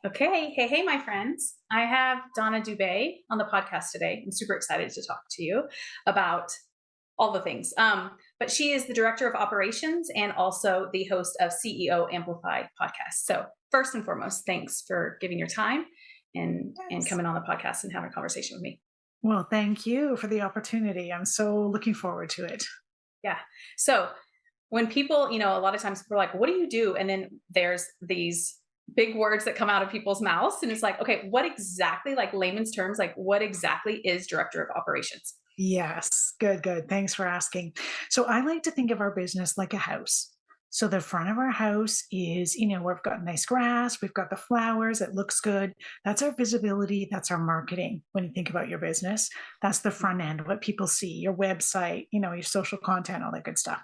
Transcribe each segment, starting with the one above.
Okay. Hey, my friends. I have Donna Dube on the podcast today. I'm super excited to talk to you about all the things. But she is the director of operations and also the host of CEO Amplify podcast. So, first and foremost, thanks for giving your time and Yes. coming on the podcast and having a conversation with me. Well, thank you for the opportunity. I'm so looking forward to it. Yeah. So, when people, a lot of times people are like, what do you do? And then there's these big words that come out of people's mouths. And it's like, okay, what exactly, like layman's terms, like what exactly is director of operations? Yes, good, good. Thanks for asking. So I like to think of our business like a house. So the front of our house is, we've got nice grass, we've got the flowers, it looks good. That's our visibility, that's our marketing. When you think about your business, that's the front end, what people see, your website, your social content, all that good stuff.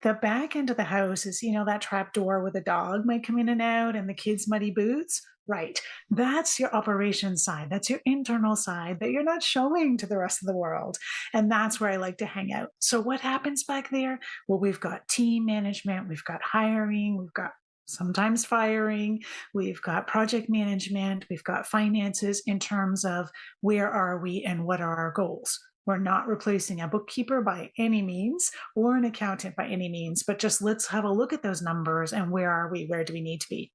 The back end of the house is, that trap door where the dog might come in and out and the kids' muddy boots. Right. That's your operations side. That's your internal side that you're not showing to the rest of the world. And that's where I like to hang out. So, what happens back there? Well, we've got team management, we've got hiring, we've got sometimes firing, we've got project management, we've got finances in terms of where are we and what are our goals. We're not replacing a bookkeeper by any means or an accountant by any means, but just let's have a look at those numbers and where are we? Where do we need to be?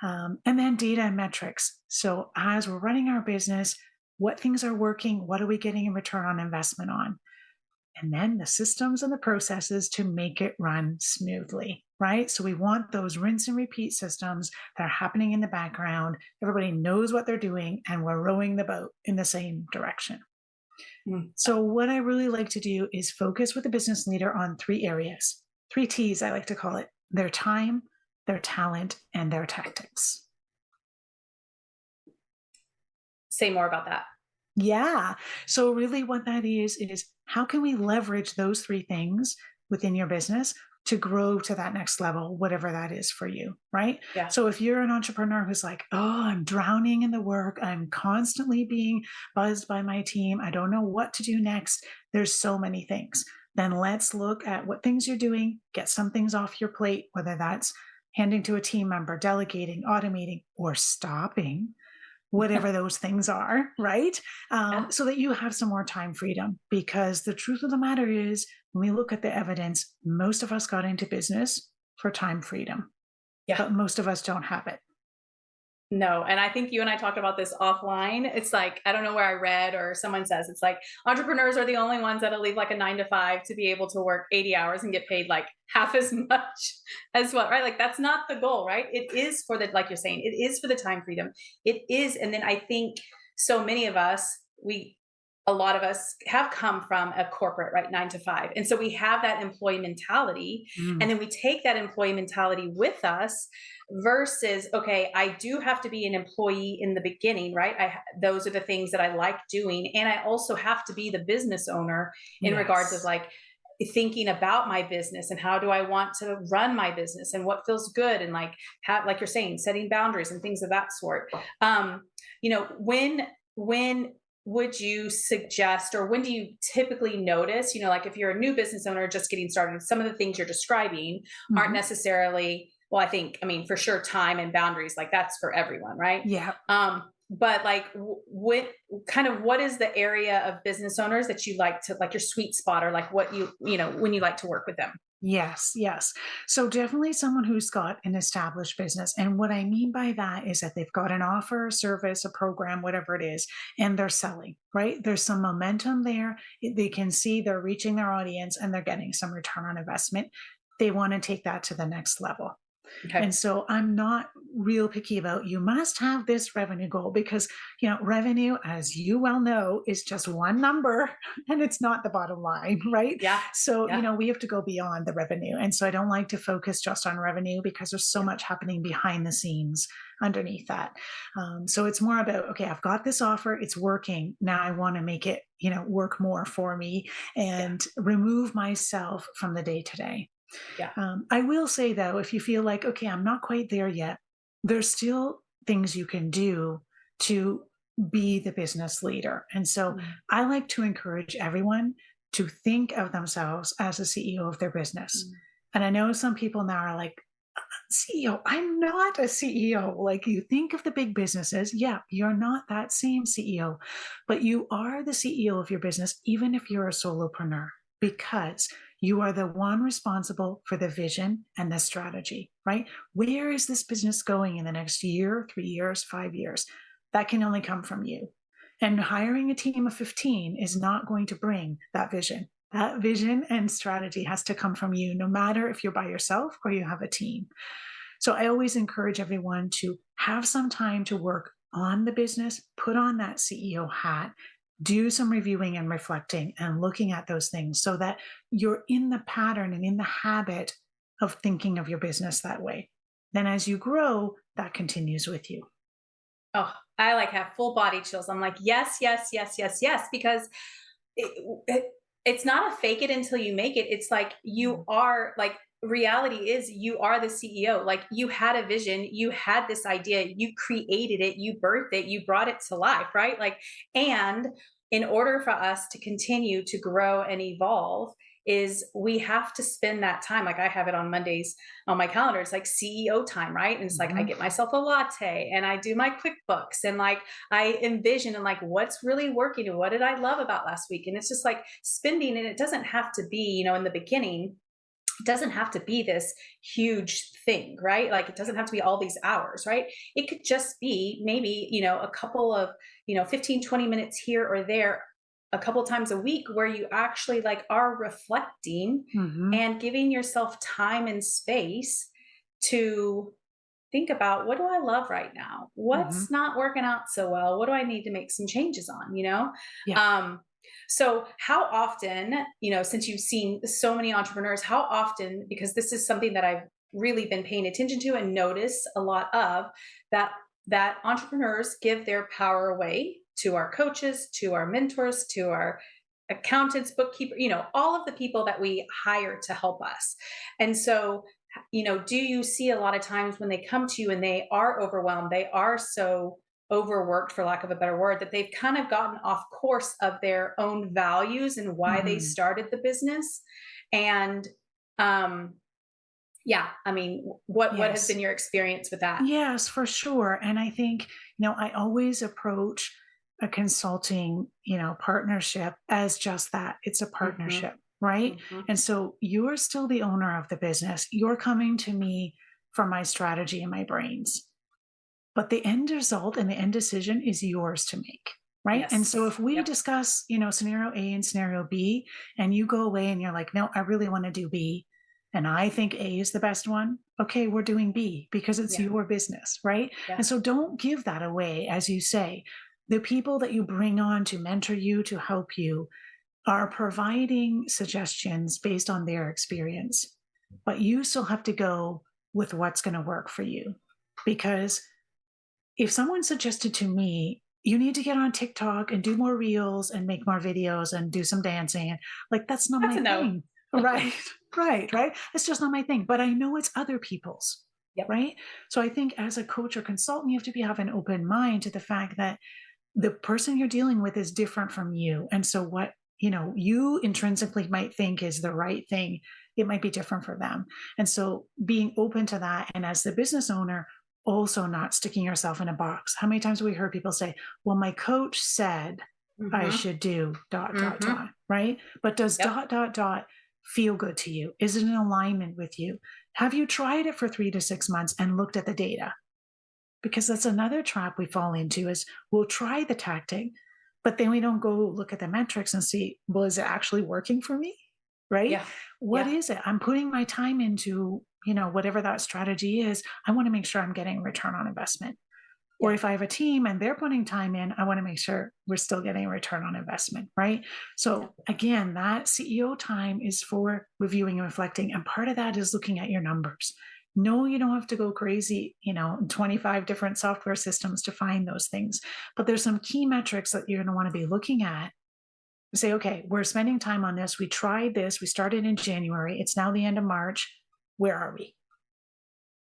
And then data and metrics. So as we're running our business, what things are working? What are we getting in return on investment on? And then the systems and the processes to make it run smoothly, right? So we want those rinse and repeat systems that are happening in the background. Everybody knows what they're doing and we're rowing the boat in the same direction. Mm. So, what I really like to do is focus with a business leader on three areas, three T's, I like to call it: their time, their talent, and their tactics. Say more about that. Yeah. So, really, what that is how can we leverage those three things within your business to grow to that next level, whatever that is for you, right? Yeah. So, if you're an entrepreneur who's like, oh, I'm drowning in the work, I'm constantly being buzzed by my team, I don't know what to do next, there's so many things. Then let's look at what things you're doing, get some things off your plate, whether that's handing to a team member, delegating, automating, or stopping whatever those things are, right? Yeah. So that you have some more time freedom. Because the truth of the matter is, when we look at the evidence, most of us got into business for time freedom, Yeah. but most of us don't have it. No, and I think you and I talked about this offline. It's like, I don't know where I read or someone says it's like entrepreneurs are the only ones that'll leave like a 9 to 5 to be able to work 80 hours and get paid like half as much as what, right? Like that's not the goal, right? It is for the, like you're saying, it is for the time freedom. It is. And then I think so many of us, a lot of us have come from a corporate, right? 9 to 5. And so we have that employee mentality. Mm, And then we take that employee mentality with us versus, okay, I do have to be an employee in the beginning, right? Those are the things that I like doing. And I also have to be the business owner in regards of yes. like thinking about my business and how do I want to run my business and what feels good and like have, like you're saying, setting boundaries and things of that sort. Um, when would you suggest or when do you typically notice, like if you're a new business owner just getting started, some of the things you're describing aren't Mhm. necessarily, well, I mean for sure time and boundaries, like that's for everyone, right? Yeah. But like what is the area of business owners that you like to, like your sweet spot, or like what when you like to work with them? Yes, yes. So definitely someone who's got an established business. And what I mean by that is that they've got an offer, a service, a program, whatever it is, and they're selling, right? There's some momentum there. They can see they're reaching their audience and they're getting some return on investment. They want to take that to the next level. Okay. And so I'm not real picky about you must have this revenue goal because, revenue, as you well know, is just one number and it's not the bottom line, right? Yeah. So, Yeah. we have to go beyond the revenue. And so I don't like to focus just on revenue because there's so Yeah. much happening behind the scenes underneath that. So it's more about, okay, I've got this offer, it's working. Now I want to make it, work more for me Yeah. and remove myself from the day to day. Yeah. I will say though, if you feel like, okay, I'm not quite there yet, there's still things you can do to be the business leader. And so Mm. I like to encourage everyone to think of themselves as a CEO of their business. Mm. And I know some people now are like, CEO. I'm not a CEO. Like you think of the big businesses. Yeah, you're not that same CEO, but you are the CEO of your business, even if you're a solopreneur, because you are the one responsible for the vision and the strategy, right? Where is this business going in the next year, 3 years, 5 years? That can only come from you. And hiring a team of 15 is not going to bring that vision. That vision and strategy has to come from you, no matter if you're by yourself or you have a team. So I always encourage everyone to have some time to work on the business, put on that CEO hat, do some reviewing and reflecting and looking at those things so that you're in the pattern and in the habit of thinking of your business that way. Then as you grow, that continues with you. Oh, I like have full body chills. I'm like, yes, yes, yes, yes, yes, because it, it, it's not a fake it until you make it. It's like you are like reality is you are the CEO. Like you had a vision, you had this idea, you created it, you birthed it, you brought it to life, right? Like, and in order for us to continue to grow and evolve, is we have to spend that time. Like I have it on Mondays on my calendar. It's like CEO time, right? And it's like I Mhm. get myself a latte and I do my QuickBooks and like I envision and like what's really working and what did I love about last week. And it's just like spending, and it doesn't have to be, in the beginning, it doesn't have to be this huge thing, right? Like it doesn't have to be all these hours, right? It could just be maybe, a couple of, 15, 20 minutes here or there a couple times a week where you actually like are reflecting Mhm. and giving yourself time and space to think about what do I love right now? What's Mhm. not working out so well? What do I need to make some changes on? Yeah. Um, so how often, since you've seen so many entrepreneurs, how often, because this is something that I've really been paying attention to and notice a lot of, that entrepreneurs give their power away to our coaches, to our mentors, to our accountants, bookkeeper, all of the people that we hire to help us. And so do you see a lot of times when they come to you and they are overwhelmed, they are so overworked, for lack of a better word, that they've kind of gotten off course of their own values and why they Mhm. started the business? And um, yeah, I mean, what has been Yes. your experience with that? Yes, for sure. And I think, I always approach a consulting, partnership as just that. It's a Hmm. partnership, right? Hmm. And so you're still the owner of the business. You're coming to me for my strategy and my brains. But the end result and the end decision is yours to make. Right. And so Yes. if we Yep. discuss, scenario A and scenario B, and you go away and you're like, no, I really want to do B, and I think A is the best one, okay, we're doing B because it's Yeah. your business. Right. Yeah. And so don't give that away. As you say, the people that you bring on to mentor you, to help you, are providing suggestions based on their experience. But you still have to go with what's going to work for you. Because if someone suggested to me, you need to get on TikTok and do more reels and make more videos and do some dancing, like that's not That's my a no. thing. Right. Right. It's just not my thing. But I know it's other people's. Yep. Right. So I think as a coach or consultant, you have to have an open mind to the fact that the person you're dealing with is different from you. And so what, you intrinsically might think is the right thing, it might be different for them. And so being open to that. And as the business owner, also not sticking yourself in a box. How many times have we heard people say, well, my coach said I Hmm. should do dot, dot, Hmm. dot, right? But does Yep. dot, dot, dot feel good to you? Is it in alignment with you? Have you tried it for 3 to 6 months and looked at the data? Because that's another trap we fall into is we'll try the tactic, but then we don't go look at the metrics and see, well, is it actually working for me? Right? Yeah. What Yeah. is it? I'm putting my time into, whatever that strategy is. I want to make sure I'm getting return on investment. Or Yeah. if I have a team and they're putting time in, I want to make sure we're still getting a return on investment, right? Yeah. So again, that CEO time is for reviewing and reflecting. And part of that is looking at your numbers. No, you don't have to go crazy, 25 different software systems to find those things. But there's some key metrics that you're going to want to be looking at. Say, okay, we're spending time on this. We tried this. We started in January. It's now the end of March. Where are we?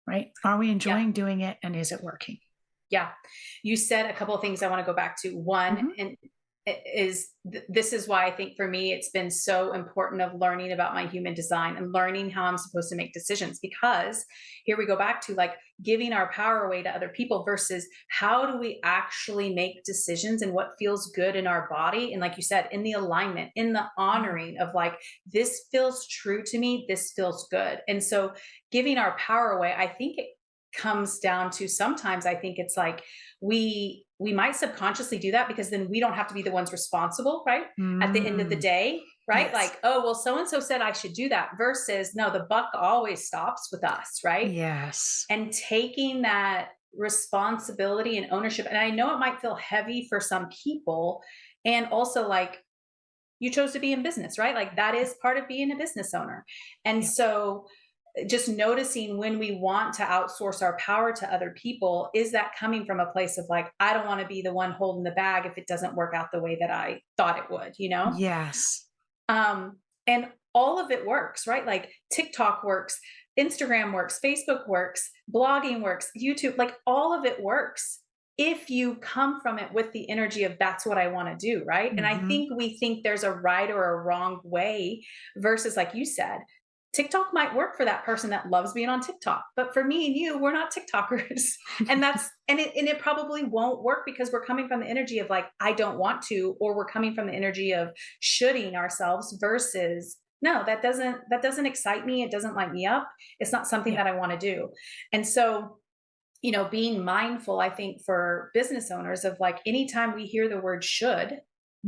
Right? Are we Yeah. enjoying doing it? And is it working? Yeah. You said a couple of things I want to go back to. One, Mhm. this is why I think for me it's been so important of learning about my human design and learning how I'm supposed to make decisions, because here we go back to like giving our power away to other people versus how do we actually make decisions and what feels good in our body, and like you said, in the alignment, in the Mhm. honoring of like, this feels true to me, this feels good. And so giving our power away, I think it comes down to, sometimes I think it's like we might subconsciously do that because then we don't have to be the ones responsible, right? At the end of the Mm. day, right? Yes. Like, oh, well, so and so said I should do that, versus no, the buck always stops with us, right? Yes. And taking that responsibility and ownership. And I know it might feel heavy for some people. And also, like, you chose to be in business, right? Like, that is part of being a business owner. And Yeah. so, just noticing when we want to outsource our power to other people, is that coming from a place of like, I don't want to be the one holding the bag if it doesn't work out the way that I thought it would, you know? Yes. And all of it works, right? Like TikTok works, Instagram works, Facebook works, blogging works, YouTube, like all of it works if you come from it with the energy of that's what I want to do, right? And I Mhm. think we think there's a right or a wrong way versus, like you said, TikTok might work for that person that loves being on TikTok, but for me and you, we're not TikTokers. And it probably won't work because we're coming from the energy of like, I don't want to, or we're coming from the energy of shoulding ourselves versus, no, that doesn't excite me, it doesn't light me up, it's not something Yeah. that I want to do. And so, being mindful, I think, for business owners of like, anytime we hear the word should,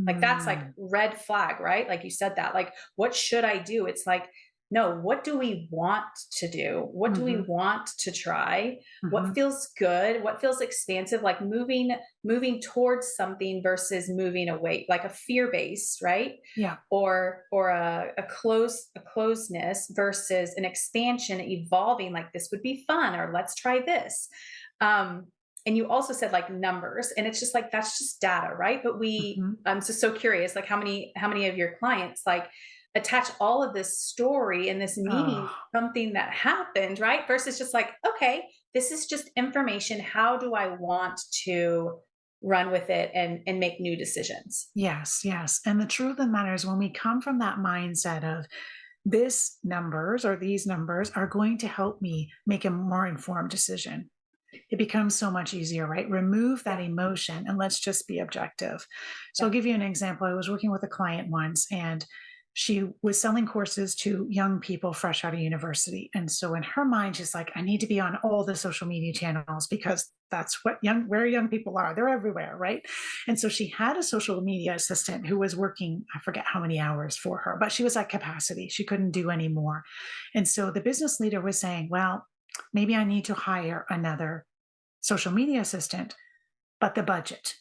like that's like Mm. red flag, right? Like you said that, like, what should I do? It's like, no, what do we want to do? What do we Mhm. want to try? What Mhm. feels good? What feels expansive? Like moving towards something versus moving away, like a fear base, right? Yeah. Or a closeness versus an expansion, evolving, like this would be fun, or let's try this. Um, and you also said like numbers, and it's just like that's just data, right? But Mhm. I'm just so curious, like how many of your clients like attach all of this story and this meaning Oh. something that happened, right? Versus just like, okay, this is just information, how do I want to run with it and make new decisions? Yes, yes. And the truth of the matter is when we come from that mindset of this numbers or these numbers are going to help me make a more informed decision, it becomes so much easier, right? Remove that Yeah, emotion and let's just be objective. So I'll yeah. give you an example. I was working with a client once and she was selling courses to young people fresh out of university. And so in her mind, she's like, I need to be on all the social media channels because that's what where young people are. They're everywhere, right? And so she had a social media assistant who was working, I forget how many hours for her, but she was at capacity. She couldn't do any more. And so the business leader was saying, well, maybe I need to hire another social media assistant, but the budget.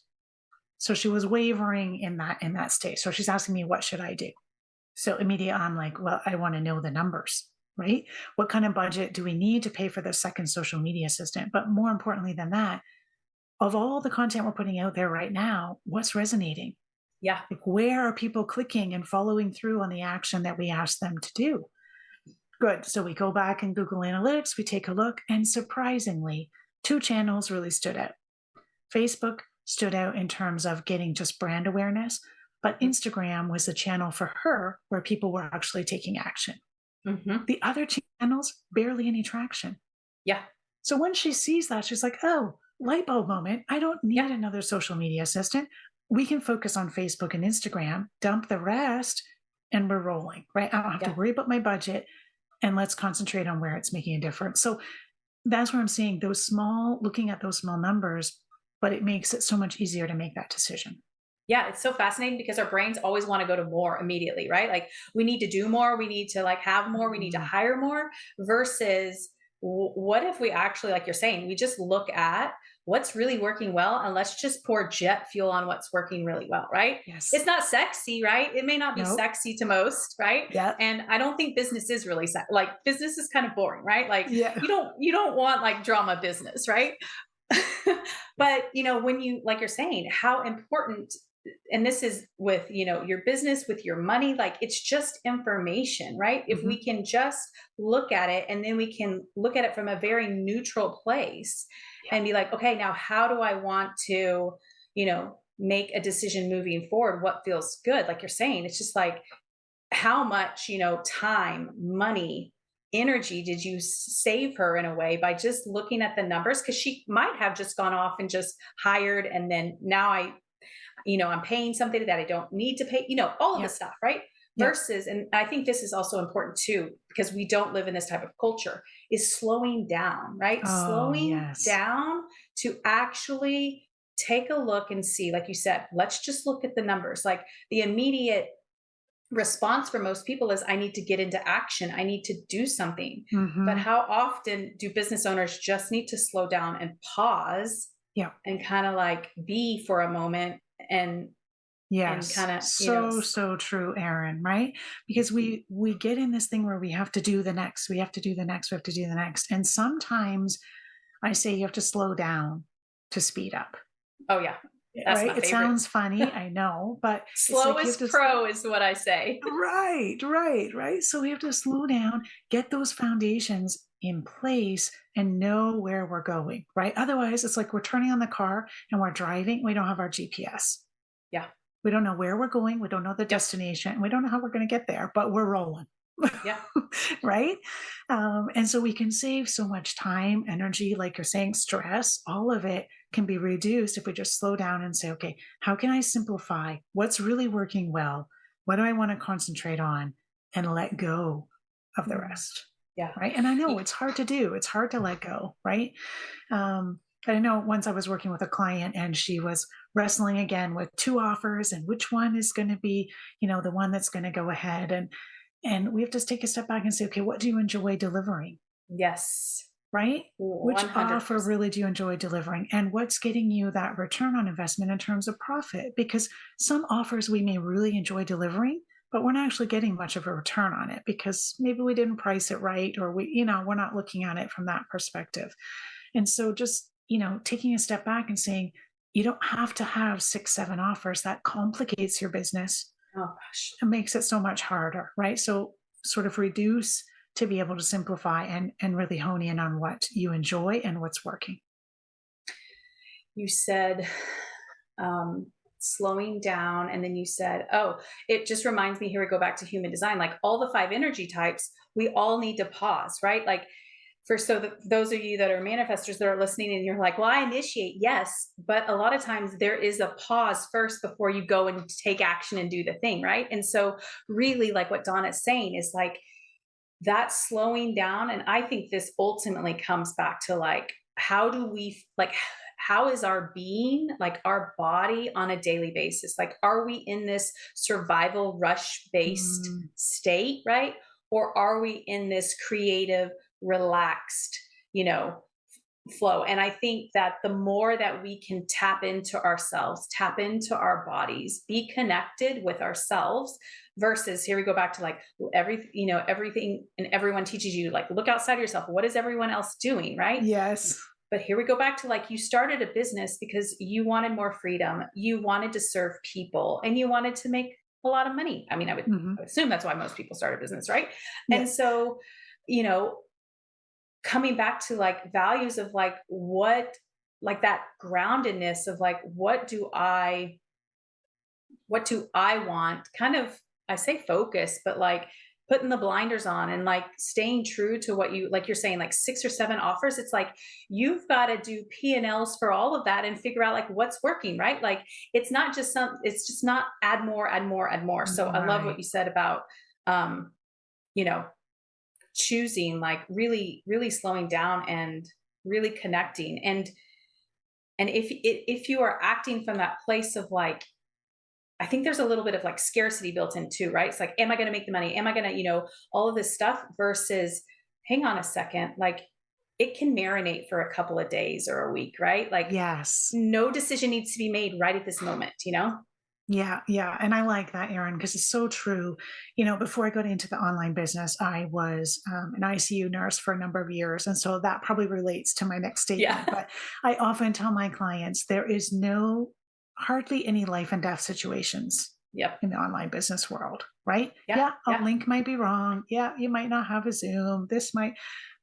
So she was wavering in that state. So she's asking me, what should I do? So immediately I'm like, well, I want to know the numbers, right? What kind of budget do we need to pay for the second social media assistant? But more importantly than that, of all the content we're putting out there right now, what's resonating? Yeah. Like, where are people clicking and following through on the action that we asked them to do? Good. So we go back in Google Analytics, we take a look, and surprisingly, two channels really stood out. Facebook stood out in terms of getting just brand awareness, but Mhm. Instagram was the channel for her where people were actually taking action. Mhm. The other channels, barely any traction. Yeah. So when she sees that, she's like, oh, light bulb moment. I don't Yeah. need another social media assistant. We can focus on Facebook and Instagram, dump the rest, and we're rolling, right? I don't have to Yeah. worry about my budget and let's concentrate on where it's making a difference. So that's where I'm seeing looking at those small numbers, but it makes it so much easier to make that decision. Yeah, it's so fascinating because our brains always want to go to more immediately, right? Like, we need to do more, we need to like have more, we need to Mm. hire more versus what if we actually, like you're saying, we just look at what's really working well and let's just pour jet fuel on what's working really well, right? Yes. It's not sexy, right? It may not be No. sexy to most, right? Yeah. And I don't think business is really like business is kind of boring, right? Like, Yeah. you don't want like drama business, right? But when you, like you're saying, how important, and this is with your business, with your money, like it's just information, right? If Hmm. we can just look at it, and then we can look at it from a very neutral place Yeah. and be like, okay, now how do I want to you know make a decision moving forward, what feels good. Like you're saying, it's just like, how much, time, money, energy did you save her in a way by just looking at the numbers? Because she might have just gone off and just hired, and then now I'm paying something that I don't need to pay, all of Yep. this stuff, right? Yep. Versus, and I think this is also important too, because we don't live in this type of culture, is slowing down, right? Oh, Slowing yes. down to actually take a look and see, like you said, let's just look at the numbers. Like the immediate response for most people is, I need to get into action, I need to do something. But Hmm. how often do business owners just need to slow down and pause Yep. and kind of like be for a moment and Yes. kind of, So, so true, Aaron, right? Because we get in this thing where we have to do the next, we have to do the next, we have to do the next. And sometimes I say you have to slow down to speed up. oh yeah, that's Right? my It favorite. sounds funny, I know, but it's like you have Slowest to pro is what I say. right, right, right. So we have to slow down, get those foundations in place and know where we're going, right? Otherwise, it's like we're turning on the car and we're driving, we don't have our GPS. Yeah. We don't know where we're going, we don't know the Yep. destination, we don't know how we're going to get there, but we're rolling. Yeah. Right? And so we can save so much time, energy, like you're saying, stress, all of it can be reduced if we just slow down and say, okay, how can I simplify? What's really working well? What do I want to concentrate on? And let go of the Mm. rest. Yeah. Right. And I know Y- it's hard to do, it's hard to let go. Right. I know once I was working with a client and she was wrestling again with two offers and which one is going to be, the one that's going to go ahead. And we have to take a step back and say, okay, what do you enjoy delivering? Yes. Right? Which offer 100%. really do you enjoy delivering? And what's getting you that return on investment in terms of profit? Because some offers we may really enjoy delivering, but we're not actually getting much of a return on it because maybe we didn't price it right, or we're not looking at it from that perspective. And so just, taking a step back and saying, you don't have to have 6, 7 offers. That complicates your business. Oh gosh. It makes it so much harder, right? So sort of reduce to be able to simplify and really hone in on what you enjoy and what's working. You said slowing down, and then you said, oh, it just reminds me, here we go back to human design, like all the five energy types, we all need to pause, right? Like for those of you that are manifestors that are listening and you're like, well, I initiate, yes, but a lot of times there is a pause first before you go and take action and do the thing, right? And so really, like what Donna's saying is like that slowing down. And I think this ultimately comes back to like, how do we like, how is our being, like our body on a daily basis? Like, are we in this survival rush based Mm, state, right? Or are we in this creative, relaxed, you know, flow? And I think that the more that we can tap into ourselves, tap into our bodies, be connected with ourselves, versus here we go back to like everything and everyone teaches you like look outside of yourself. What is everyone else doing, right? yes. But here we go back to like you started a business because you wanted more freedom, you wanted to serve people, and you wanted to make a lot of money. I mean, Hmm. I would assume that's why most people start a business, right? Yeah. And so, you know, coming back to like values of like what, like that groundedness of like what do I want, kind of, I say focus, but like putting the blinders on and like staying true to what you, like you're saying, like 6 or 7 offers, it's like you've got to do P&Ls for all of that and figure out like what's working, right? Like it's just not add more, add more, add more. So I love what Right. you said about um you know choosing, like really really slowing down and really connecting. And if you are acting from that place of like, I think there's a little bit of like scarcity built in too, right? It's like, am I going to make the money? Am I going to, all of this stuff, versus hang on a second, like it can marinate for a couple of days or a week, right? Like Yes. no decision needs to be made right at this moment. Yeah, yeah. And I like that, Aaron, because it's so true. Before I got into the online business, I was an ICU nurse for a number of years. And so that probably relates to my next statement. Yeah. But I often tell my clients there is hardly any life and death situations Yep. in the online business world, right? Yeah. Yeah, a Yeah. link might be wrong. Yeah, you might not have a Zoom.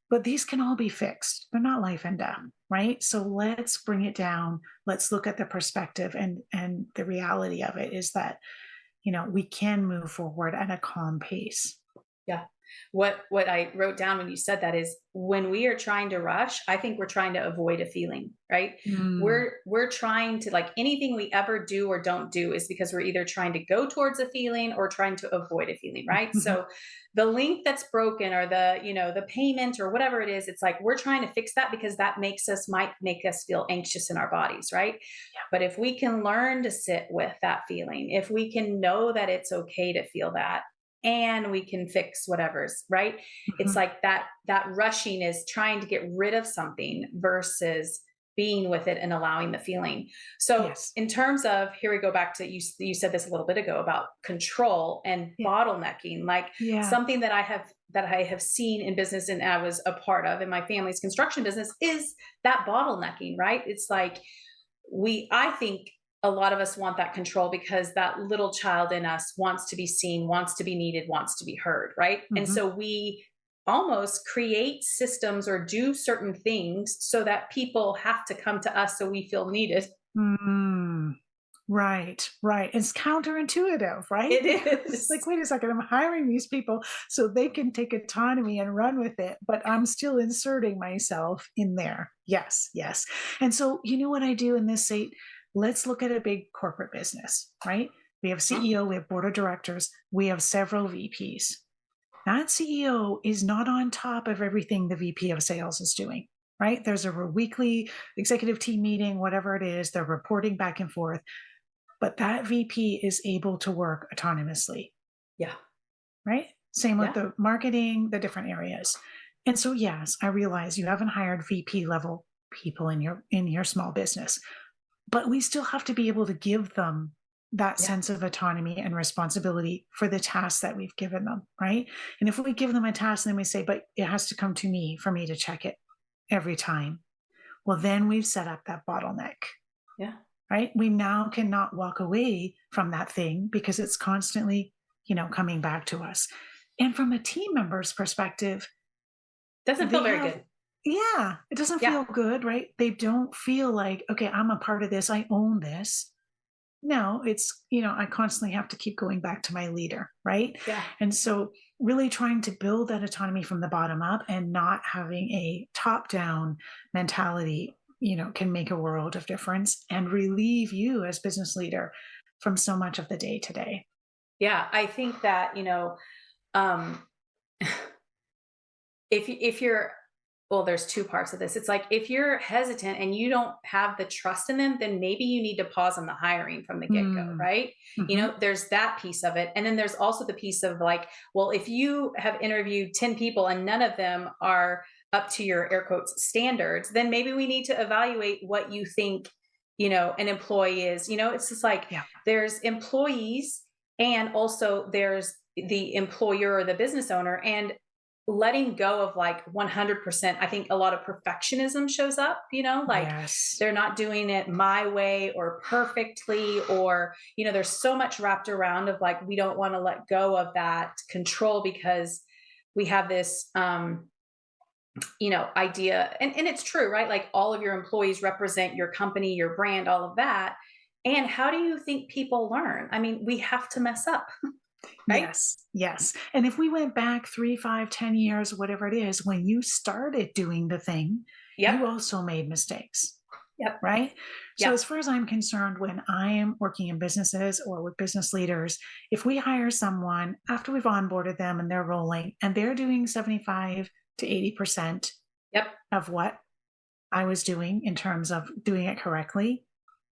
But these can all be fixed. They're not life and death. right? So let's bring it down. Let's look at the perspective, and the reality of it is that, we can move forward at a calm pace. Yeah. What I wrote down when you said that is when we are trying to rush, I think we're trying to avoid a feeling, right? Mm. We're trying to, like, anything we ever do or don't do is because we're either trying to go towards a feeling or trying to avoid a feeling, right? So the link that's broken, or the payment or whatever it is, it's like we're trying to fix that because that might make us feel anxious in our bodies, right? But if we can learn to sit with that feeling, if we can know that it's okay to feel that, and we can fix whatever's right, it's Mhm. like that rushing is trying to get rid of something versus being with it and allowing the feeling. So Yes. in terms of, here we go back to, you said this a little bit ago about control and Yeah. bottlenecking, like Yeah. something that I have seen in business and I was a part of in my family's construction business is that bottlenecking, right? It's like I think a lot of us want that control because that little child in us wants to be seen, wants to be needed, wants to be heard, right? And Mhm. so we almost create systems or do certain things so that people have to come to us so we feel needed. Mm. Right, right. It's counterintuitive, right? It It's like, is. wait a second, I'm hiring these people so they can take autonomy and run with it, but I'm still inserting myself in there. Yes, yes. And so, you know what I do in this state? Let's look at a big corporate business, right? We have Huh? CEO, we have board of directors, we have several VPs. That CEO is not on top of everything the VP of sales is doing, right? There's a weekly executive team meeting, whatever it is, they're reporting back and forth, but that VP is able to work autonomously, Yeah. right? Same with Yeah. the marketing, the different areas. And so yes, I realize you haven't hired VP level people in your small business, but we still have to be able to give them that Yeah. sense of autonomy and responsibility for the tasks that we've given them, right? And if we give them a task and then we say, but it has to come to me for me to check it every time, well, then we've set up that bottleneck, Yeah. right? We now cannot walk away from that thing because it's constantly, coming back to us. And from a team member's perspective, Doesn't feel they very have, good. yeah, it doesn't Yeah. feel good, right? They don't feel like, okay, I'm a part of this, I own this. No, it's, I constantly have to keep going back to my leader, right? Yeah. And so, really trying to build that autonomy from the bottom up and not having a top down mentality, can make a world of difference and relieve you as business leader from so much of the day to day. Yeah. I think that, um if you're, well, there's two parts of this. It's like if you're hesitant and you don't have the trust in them, then maybe you need to pause on the hiring from the get-go, Mm. right? Hmm. There's that piece of it. And then there's also the piece of like, well, if you have interviewed 10 people and none of them are up to your air quotes standards, then maybe we need to evaluate what you think, an employee is. It's just like Yeah. there's employees and also there's the employer or the business owner. And letting go of like 100%, I think a lot of perfectionism shows up, like Yes. they're not doing it my way or perfectly, or there's so much wrapped around of like we don't want to let go of that control because we have this idea, and it's true, right? Like all of your employees represent your company, your brand, all of that. And how do you think people learn? I mean, we have to mess up, right? Yes, yes. And if we went back 3, 5, 10 years, whatever it is, when you started doing the thing, Yep. you also made mistakes, Yep. right? So, Yeah. as far as I'm concerned, when I am working in businesses or with business leaders, if we hire someone after we've onboarded them and they're rolling and they're doing 75 to 80% Yep. of what I was doing in terms of doing it correctly,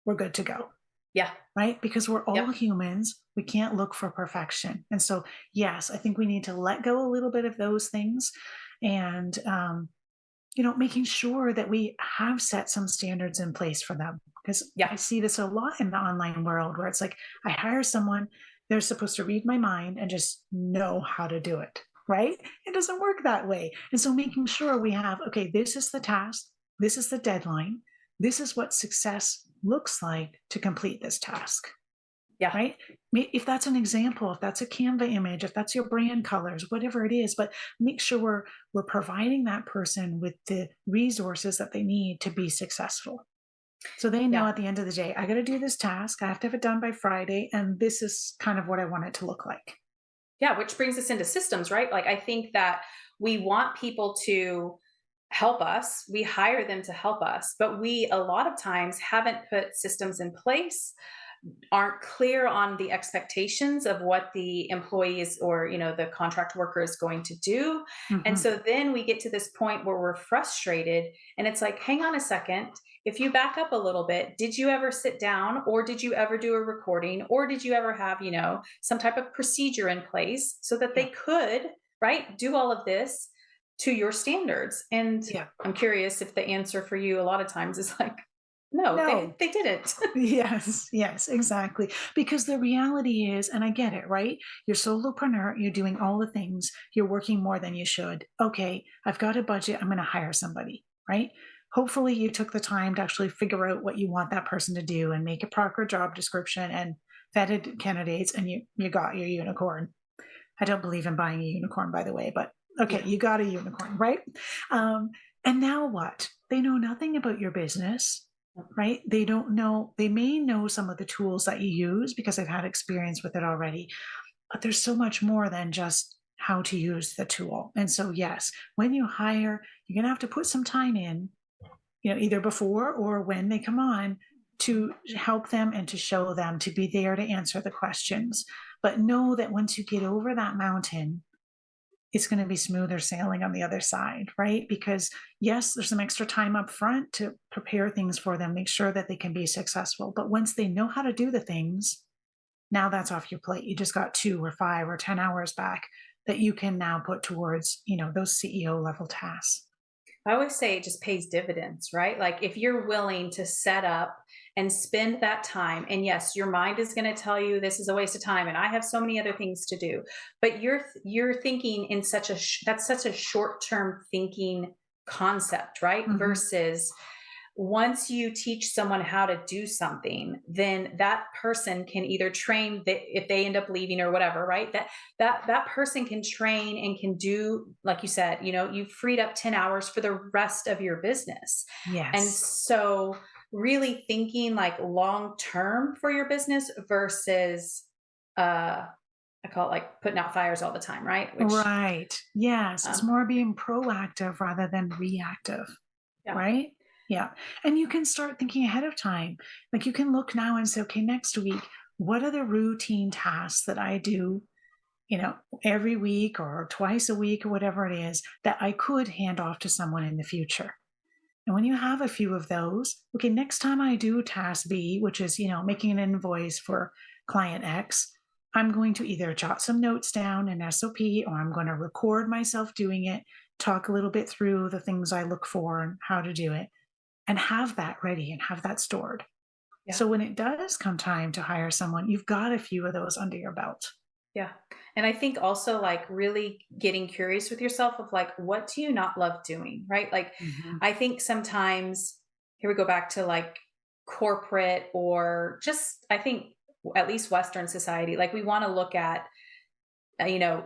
we're good to go, Yeah. right? Because we're all Yep. humans. We can't look for perfection. And so, yes, I think we need to let go a little bit of those things and, making sure that we have set some standards in place for them. Because Yeah. I see this a lot in the online world where it's like, I hire someone, they're supposed to read my mind and just know how to do it, right? It doesn't work that way. And so, making sure we have, okay, this is the task, this is the deadline, this is what success looks like to complete this task. Yeah. right? If that's an example, if that's a Canva image, if that's your brand colors, whatever it is, but make sure we're providing that person with the resources that they need to be successful. So they know Yeah. at the end of the day, I got to do this task. I have to have it done by Friday, and this is kind of what I want it to look like. Yeah, which brings us into systems, right? Like I think that we want people to help us. We hire them to help us, but we a lot of times haven't put systems in place, aren't clear on the expectations of what the employees or the contract worker is going to do. And Hmm. so then we get to this point where we're frustrated, and it's like, hang on a second, if you back up a little bit, did you ever sit down, or did you ever do a recording, or did you ever have some type of procedure in place so that Yeah. they could, right, do all of this to your standards? And Yeah. I'm curious if the answer for you a lot of times is like, no, No. they didn't. Yes, yes, exactly. Because the reality is, and I get it, right? You're solopreneur, you're doing all the things, you're working more than you should. Okay, I've got a budget, I'm going to hire somebody, right? Hopefully, you took the time to actually figure out what you want that person to do and make a proper job description and vetted candidates, and you got your unicorn. I don't believe in buying a unicorn, by the way, but okay, Yeah. you got a unicorn, right? Um, and now what? They know nothing about your business, right? They don't know, they may know some of the tools that you use because they've had experience with it already, but there's so much more than just how to use the tool. And so, yes, when you hire, you're going to have to put some time in, either before or when they come on to help them and to show them to be there to answer the questions. But know that once you get over that mountain, it's going to be smoother sailing on the other side, right? Because yes, there's some extra time up front to prepare things for them, make sure that they can be successful. But once they know how to do the things, now that's off your plate. You just got 2 or 5 or 10 hours back that you can now put towards, those CEO level tasks. I always say it just pays dividends, right? Like if you're willing to set up and spend that time, and yes, your mind is going to tell you this is a waste of time, and I have so many other things to do, but you're thinking in that's such a short term thinking concept, right? Hmm. Versus once you teach someone how to do something, then that person can either train if they end up leaving or whatever, right? That person can train and can do, like you said, you've freed up 10 hours for the rest of your business. And Yes. so really thinking like long term for your business versus I call it like putting out fires all the time, right? Which Right. Yes. It's um more being proactive rather than reactive. yeah. Right? Yeah. And you can start thinking ahead of time. Like you can look now and say, okay, next week, what are the routine tasks that I do, every week or twice a week or whatever it is that I could hand off to someone in the future? And when you have a few of those, okay, next time I do task B, which is, making an invoice for client X, I'm going to either jot some notes down in SOP or I'm going to record myself doing it, talk a little bit through the things I look for and how to do it, and have that ready and have that stored. Yeah. So when it does come time to hire someone, you've got a few of those under your belt. Yeah. And I think also like really getting curious with yourself of like, what do you not love doing? Right. Like, Mhm. I think sometimes, here we go back to like corporate or just, I think at least Western society, like we want to look at, uh, you know,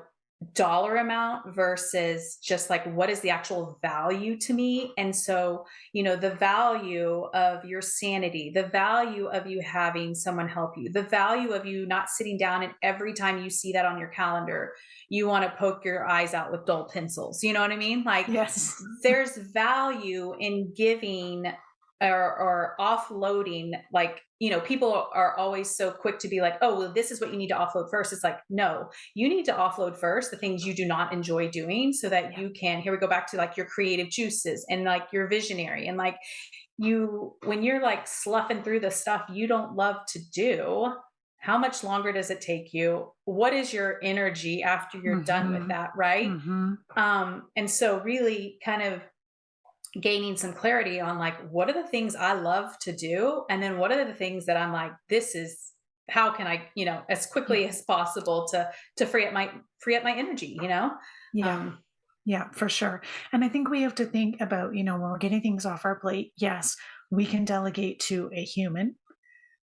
dollar amount versus just like what is the actual value to me. And so the value of your sanity, the value of you having someone help you, the value of you not sitting down and every time you see that on your calendar you want to poke your eyes out with dull pencils, you know what I mean? Like Yes. there's value in giving or offloading. Like people are always so quick to be like, oh well, this is what you need to offload first. It's like, no, you need to offload first the things you do not enjoy doing so that Yeah. you can, here we go back to like your creative juices and like your visionary, and like when you're like sloughing through the stuff you don't love to do, how much longer does it take you? What is your energy after you're done with Mhm. that, right? Mhm. And so really kind of gaining some clarity on like what are the things I love to do, and then what are the things that I'm like, this is how can I, as Yeah. quickly as possible to free up my energy, Yeah. um Yeah, for sure. And I think we have to think about, when we're getting things off our plate, yes, we can delegate to a human.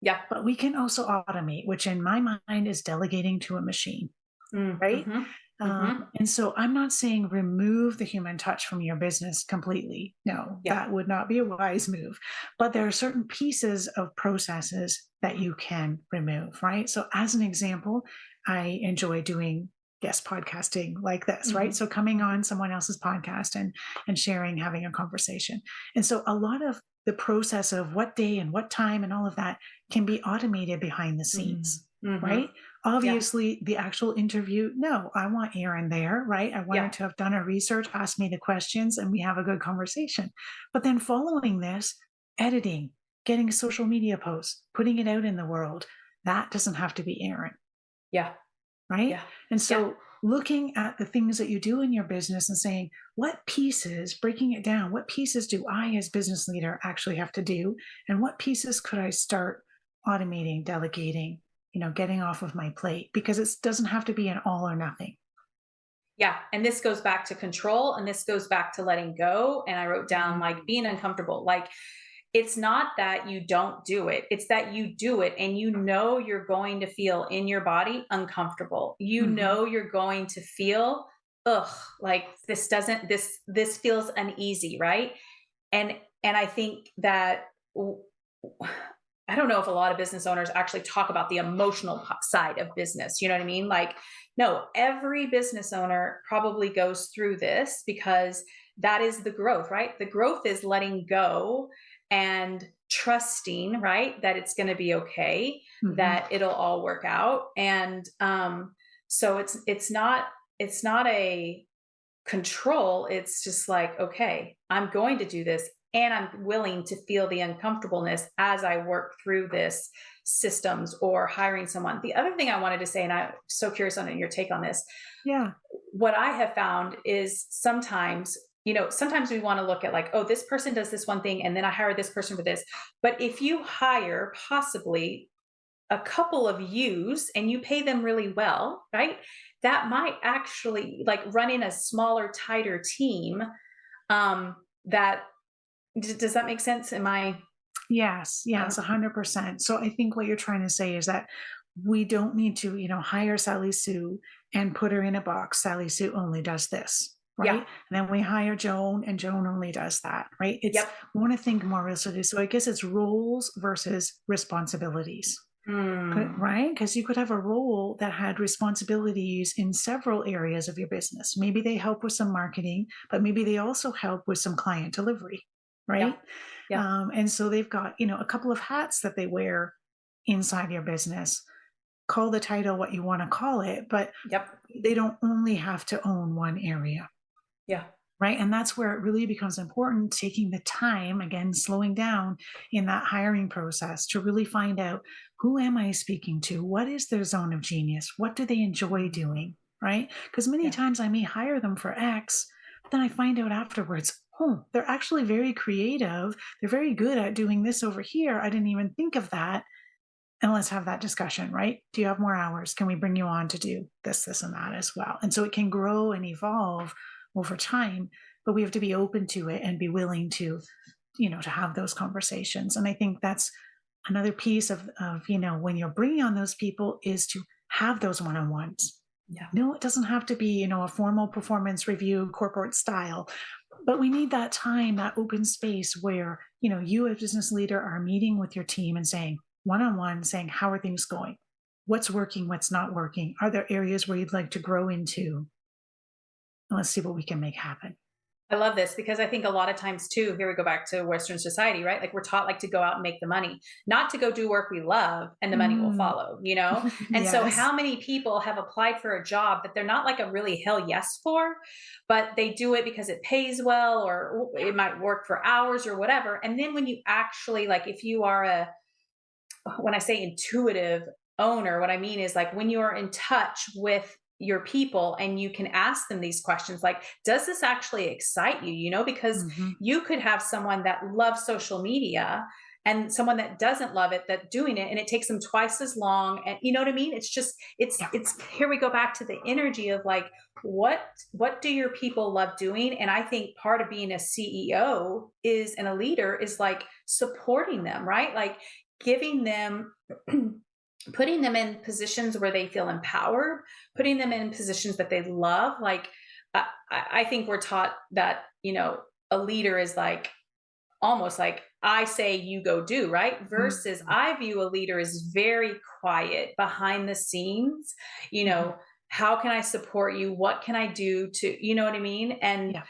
Yeah. but we can also automate, which in my mind is delegating to a machine, right? Mm-hmm. Mm-hmm. And so I'm not saying remove the human touch from your business completely. No, Yeah. that would not be a wise move. But there are certain pieces of processes that you can remove, right? So, as an example, I enjoy doing guest podcasting like this, right? Mm-hmm. So coming on someone else's podcast and sharing, having a conversation. And so a lot of the process of what day and what time and all of that can be automated behind the scenes, Mm-hmm. right? Yeah. Obviously, the actual interview, no, I want Aaron there, right? I want her Yeah. to have done her research, ask me the questions, and we have a good conversation. But then following this, editing, getting a social media post, putting it out in the world, that doesn't have to be Aaron, Yeah. right? Yeah. And Yeah. so looking at the things that you do in your business and saying, what pieces, breaking it down, what pieces do I as business leader actually have to do? And what pieces could I start automating, delegating, getting off of my plate? Because it doesn't have to be an all or nothing. Yeah. And this goes back to control and this goes back to letting go. And I wrote down like Mm. being uncomfortable. Like it's not that you don't do it, it's that you do it and you know you're going to feel in your body uncomfortable. You Mhm. know you're going to feel, ugh, like this doesn't, this feels uneasy, right? And I think that I don't know if a lot of business owners actually talk about the emotional side of business. You know what I mean? Like, no, every business owner probably goes through this because that is the growth, right? The growth is letting go and trusting, right? That it's going to be okay, Mhm. that it'll all work out. And so it's not a control. It's just like, okay, I'm going to do this and I'm willing to feel the uncomfortableness as I work through this systems or hiring someone. The other thing I wanted to say, and I'm so curious on your take on this, Yeah. what I have found is sometimes we want to look at like, oh, this person does this one thing and then I hire this person for this. But if you hire possibly a couple of yous and you pay them really well, right? That might actually like running a smaller, tighter team. That does that make sense? Am I? Yes, Uh, yes, 100%. So I think what you're trying to say is that we don't need to, hire Sally Sue and put her in a box. Sally Sue only does this, yeah. right? And then we hire Joan and Joan only does that, right? It's Yep. we want to think more realistically. So I guess it's roles versus responsibilities. Hmm. Right? Because you could have a role that had responsibilities in several areas of your business. Maybe they help with some marketing, but maybe they also help with some client delivery, Yeah. right? Yeah. And so they've got, a couple of hats that they wear inside your business. Call the title what you want to call it, but Yep. they don't only have to own one area. Yeah. Right. And that's where it really becomes important taking the time, again, slowing down in that hiring process to really find out who am I speaking to? What is their zone of genius? What do they enjoy Mm. doing? Right. Because many Yeah. times I may hire them for X, but then I find out afterwards, oh, they're actually very creative. They're very good at doing this over here. I didn't even think of that. And let's have that discussion, right? Do you have more hours? Can we bring you on to do this, this, and that as well? And so it can grow and evolve over time, but we have to be open to it and be willing to, to have those conversations. And I think that's another piece of when you're bringing on those people is to have those one-on-ones. Yeah. No, it doesn't have to be, a formal performance review, corporate style, but we need that time, that open space where, you as business leader are meeting with your team and saying one on one, saying, how are things going? What's working? What's not working? Are there areas where you'd like to grow into? And let's see what we can make happen. I love this because I think a lot of times too, here we go back to Western society, right? Like we're taught like to go out and make the money, not to go do work we love and the money will Mm, follow. And so yes. how many people have applied for a job that they're not like a really hell yes for, but they do it because it pays well or it might work for hours or whatever. And then when you actually like if you are when I say intuitive owner, what I mean is like when you are in touch with your people and you can ask them these questions like, does this actually excite you? Because Hmm. you could have someone that loves social media and someone that doesn't love it that doing it and it takes them twice as long and you know what I mean. It's just Yeah. it's here we go back to the energy of like what do your people love doing. And I think part of being a CEO is and a leader is like supporting them, right? Like giving them putting them in positions where they feel empowered, putting them in positions that they love. Like, I think we're taught that, a leader is like almost like I say, you go do, right? Versus Mhm. I view a leader as very quiet behind the scenes, you Mhm. know, how can I support you? What can I do to, you know what I mean? And Yeah.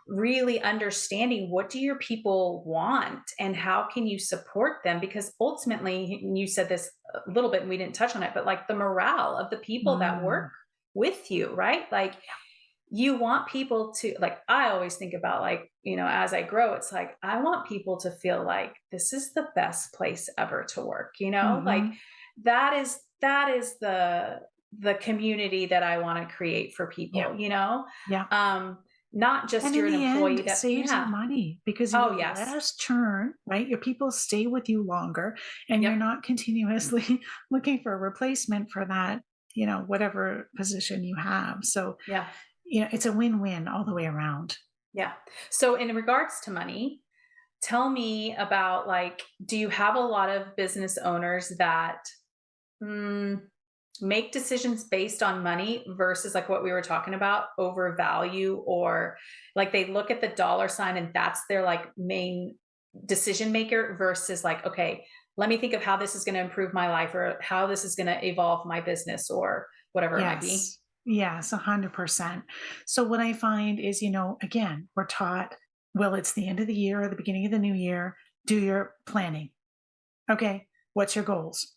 really understanding what do your people want and how can you support them, because ultimately, and you said this a little bit and we didn't touch on it, but like the morale of the people that work Mm. with you, right? Like you want people to, like, I always think about, like, as I grow, it's like I want people to feel like this is the best place ever to work, like Mhm. that is the community that I want to create for Yeah. people, Yeah. um not And just in you're an the end, employee it that, saves you yeah. money because you Oh, have yes. less churn, right? Your people stay with you longer and you're Yep. not continuously looking for a replacement for that, whatever position you have. So, Yeah. it's a win-win all the way around. Yeah. So in regards to money, tell me about, like, do you have a lot of business owners that mm, make decisions based on money versus like what we were talking about, over value, or like they look at the dollar sign and that's their like main decision maker, versus like, okay, let me think of how this is going to improve my life or how this is going to evolve my business or whatever it might be. Yes. Yes, 100%. So what I find is, again, we're taught, well, it's the end of the year or the beginning of the new year, do your planning. Okay, what's your goals?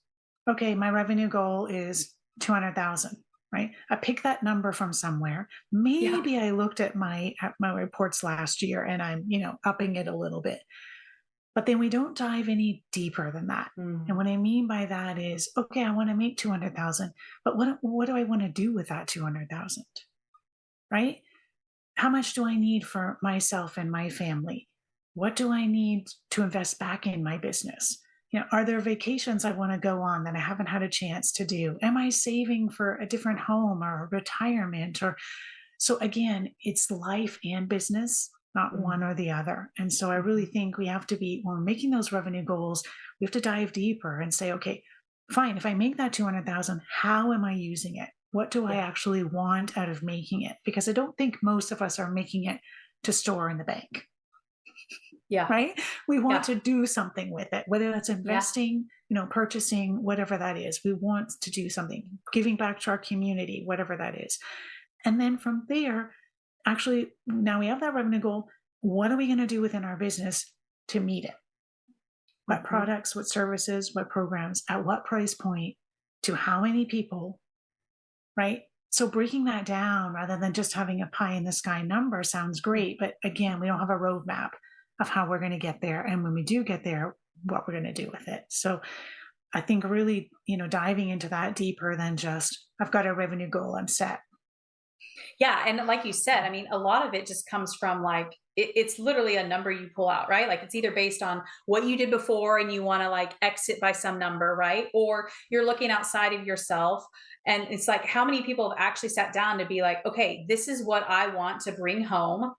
Okay, my revenue goal is 200,000, right? I picked that number from somewhere. Yeah. Maybe I looked at my reports last year and I'm, upping it a little bit. But then we don't dive any deeper than that. And Mm. what I mean by that is, okay, I want to make 200,000, but what do I want to do with that 200,000? Right? How much do I need for myself and my family? What do I need to invest back in my business? Are there vacations I want to go on that I haven't had a chance to do? Am I saving for a different home or retirement? Or so again, it's life and business, not one Mm. or the other. And so I really Mhm. think we have to be, when we're making those revenue goals, we have to dive deeper and say, okay, fine, if I make that 200,000, how am I using it? What do I Yeah. actually want out of making it? Because I don't think most of us are making it to store in the bank, Yeah. right? We want Yeah. to do something with it, whether that's Yeah. investing, purchasing, whatever that is. We want to do something, giving back to our community, whatever that is. And then from there, actually, now we have that revenue goal. What are we going to do within our business to meet it? What Mhm. products, what services, what programs, at what price point, to how many people, right? So breaking that down rather than just having a pie in the sky number sounds great. But again, we don't have a roadmap of how we're going to get there. And when we do get there, what we're going to do with it. So I think really, diving into that deeper than just, I've got a revenue goal, I'm set. Yeah, and like you said, I mean, a lot of it just comes from like it's literally a number you pull out, right? Like it's either based on what you did before and you want to like exit by some number, right? Or you're looking outside of yourself and it's like how many people have actually sat down to be like, okay, this is what I want to bring home.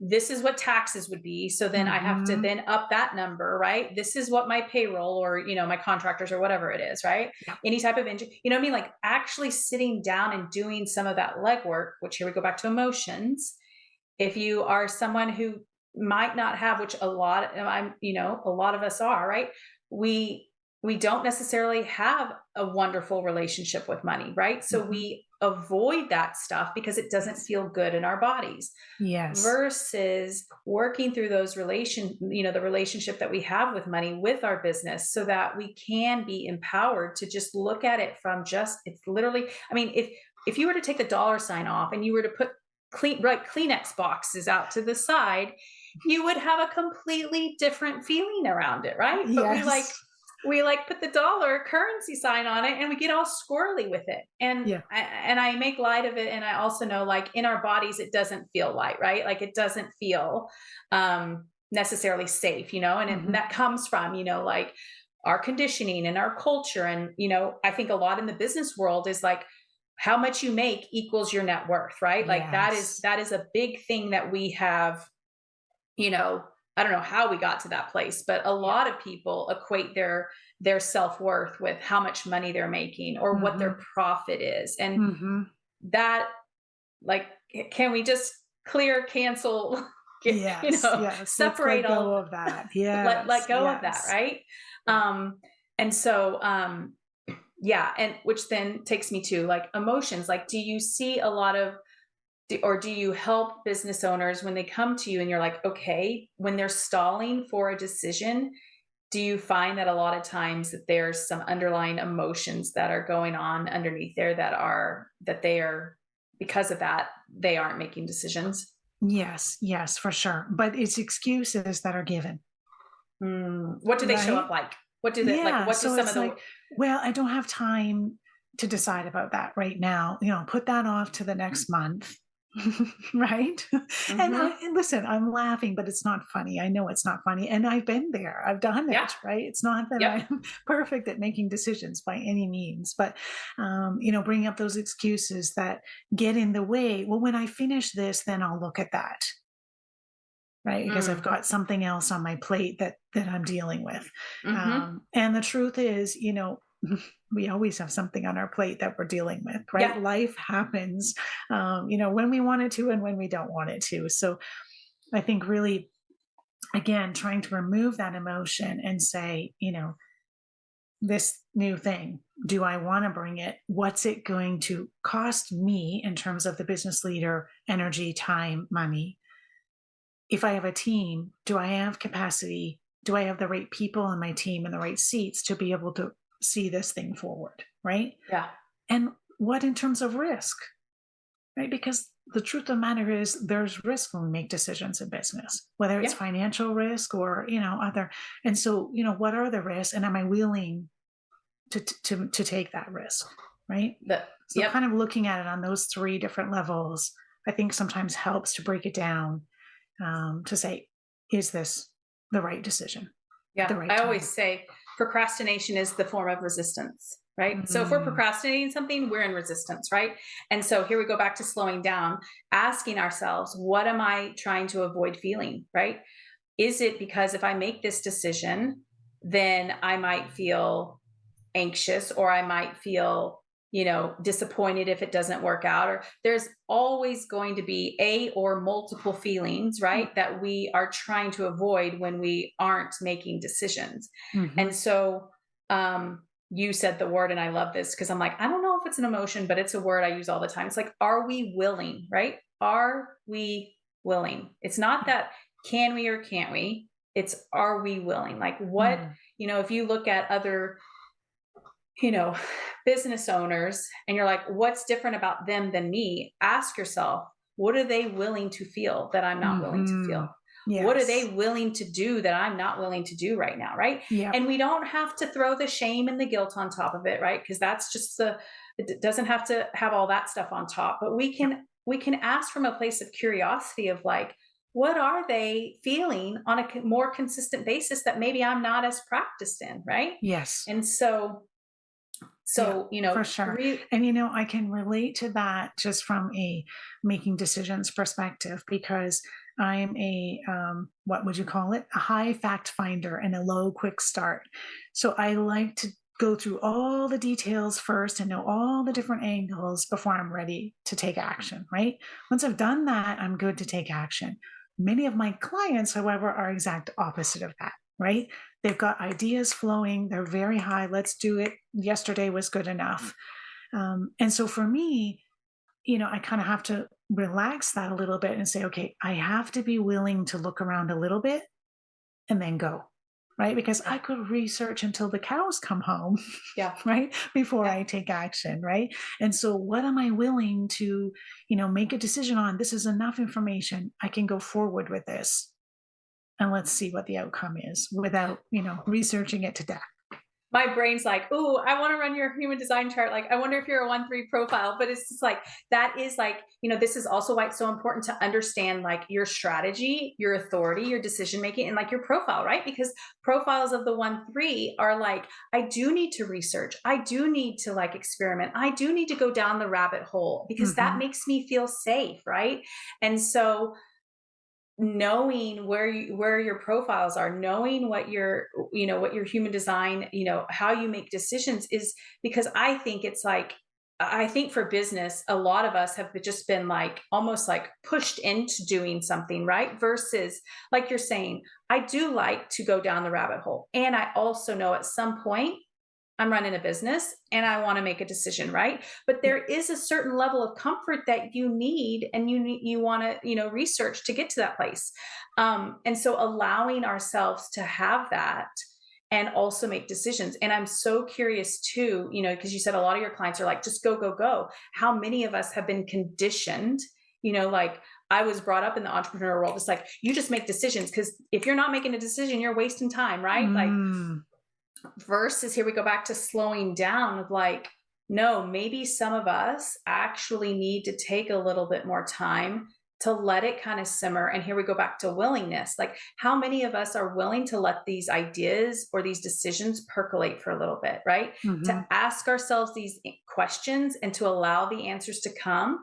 This is what taxes would be. So then I have to Hmm. then up that number, right? This is what my payroll or, my contractors or whatever it is, right? Yeah. Any type of engine, you know what I mean? Like actually sitting down and doing some of that legwork, which here we go back to emotions. If you are someone who might not have, which a lot of us are, right? We don't necessarily have a wonderful relationship with money, right? So Hmm. we avoid that stuff because it doesn't Yes. feel good in our bodies, Yes. versus working through the relationship that we have with money with our business so that we can be empowered to just look at it from just, it's literally, I mean, if you were to take the dollar sign off and you were to put Kleenex boxes out to the side, you would have a completely different feeling around it, right? But Yes. we like put the dollar currency sign on it and we get all squirrely with it. And Yeah. I make light of it, and I also know like in our bodies it doesn't feel light, right? Like it doesn't feel necessarily safe, and Hmm. that comes from, like our conditioning and our culture. And I think a lot in the business world is like how much you make equals your net worth, right? Like that is Yes. that is a big thing that we have, you know, I don't know how we got to that place, but a Yeah. lot of people equate their self-worth with how much money they're making or what their Mhm. profit is. And Mhm. that, like, can we just clear, cancel, get, Yes, yes, let's separate let all go of of that. let Yes, go of that, yes. right? Yeah. And so yeah, and which then takes me to like emotions. Like, do you see a lot of or do you help business owners when they come to you and you're like, okay, when they're stalling for a decision, do you find that a lot of times that there's some underlying emotions that are going on underneath there that they are, because of that, they aren't making decisions? Yes, yes, for sure, but it's excuses that are given, What do they show up right? like? What do they like? Yeah, What do so some of it's the like, "Well, I don't have time to decide about that right now, put that off to the next month." Right? Mhm. And listen, I'm laughing, but it's not funny. I know it's not funny, and I've been there. I've done Yeah. it, right? It's not that Yep. I'm perfect at making decisions by any means, but, bringing up those excuses that get in the way. "Well, when I finish this, then I'll look at that." Right? Because I've Mm. got something else on my plate that I'm dealing with. Mhm. And the truth is, we always have something on our plate that we're dealing with, Yeah. right? Life happens, when we want it to and when we don't want it to. So I think really, again, trying to remove that emotion and say, this new thing, do I want to bring it? What's it going to cost me in terms of the business leader, energy, time, money? If I have a team, do I have capacity? Do I have the right people on my team and the right seats to be able to see this thing forward? Right. Yeah. And what in terms of risk? Right. Because the truth of the matter is there's risk when we make decisions in business, whether it's Yeah. financial risk or, other. And so, what are the risks? And am I willing to take that risk? Right. So Yep. kind of looking at it on those three different levels, I think sometimes helps to break it down, to say, is this the right decision at Yeah. the right I always time? say procrastination is the form of resistance, right? So if we're Mm, procrastinating something, we're in resistance, right? And so here we go back to slowing down, asking ourselves, what am I trying to avoid feeling, right? Is it because if I make this decision, then I might feel anxious or I might feel, disappointed if it doesn't work out? Or there's always going to be a or multiple feelings, right? That we are trying to avoid when we aren't making decisions. And mhm, so, you said the word, and I love this because I'm like, I don't know if it's an emotion, but it's a word I use all the time. It's like, are we willing, right? Are we willing? It's not yeah, that can we or can't we? It's are we willing? Like, what, mm, if you look at other, you know, business owners and you're like, what's different about them than me? Ask yourself, what are they willing to feel that I'm not willing to feel? mhm. What are they Yes. willing to do that I'm not willing to do right now? Right. Yep. And we don't have to throw the shame and the guilt on top of it, right? Because that's just it doesn't have to have all that stuff on top, but Yep. we can ask from a place of curiosity of like, what are they feeling on a more consistent basis that maybe I'm not as practiced in, right? Yes. And so Yeah, so, for sure. And I can relate to that just from a making decisions perspective because I'm a what would you call it? A high fact finder and a low quick start. So I like to go through all the details first and know all the different angles before I'm ready to take action, right? Once I've done that, I'm good to take action. Many of my clients, however, are exact opposite of that, right? They've got ideas flowing. They're very high. Let's do it. Yesterday was good enough. And so for me, I kind of have to relax that a little bit and say, okay, I have to be willing to look around a little bit and then go. Right. Because yeah, I could research until the cows come home, yeah, right? Before yeah. I take action. Right. And so, what am I willing to, make a decision on? This is enough information. I can go forward with this and let's see what the outcome is without, researching it to death. My brain's like, "Ooh, I want to run your human design chart. Like, I wonder if you're a 1-3 profile." But it's just like that is like, this is also why it's so important to understand like your strategy, your authority, your decision making, and like your profile, right? Because profiles of the 1-3 are like, I do need to research. I do need to like experiment. I do need to go down the rabbit hole because that Hmm. makes me feel safe, right? And so knowing where your profiles are, knowing what your, what your human design, how you make decisions is, because I think it's like, I think for business, a lot of us have just been like almost like pushed into doing something, right? Versus, like you're saying, I do like to go down the rabbit hole. And I also know at some point I'm running a business and I want to make a decision, right? But Yeah. there is a certain level of comfort that you need, and you want to, research to get to that place. And so allowing ourselves to have that and also make decisions. And I'm so curious too, because you said a lot of your clients are like, just go, go, go. How many of us have been conditioned, like I was brought up in the entrepreneur world. It's like, you just make decisions, because if you're not making a decision, you're wasting time, right? Like, Mm, versus here we go back to slowing down of like, no, maybe some of us actually need to take a little bit more time to let it kind of simmer. And here we go back to willingness. Like, how many of us are willing to let these ideas or these decisions percolate for a little bit, right? To mhm. ask ourselves these questions and to allow the answers to come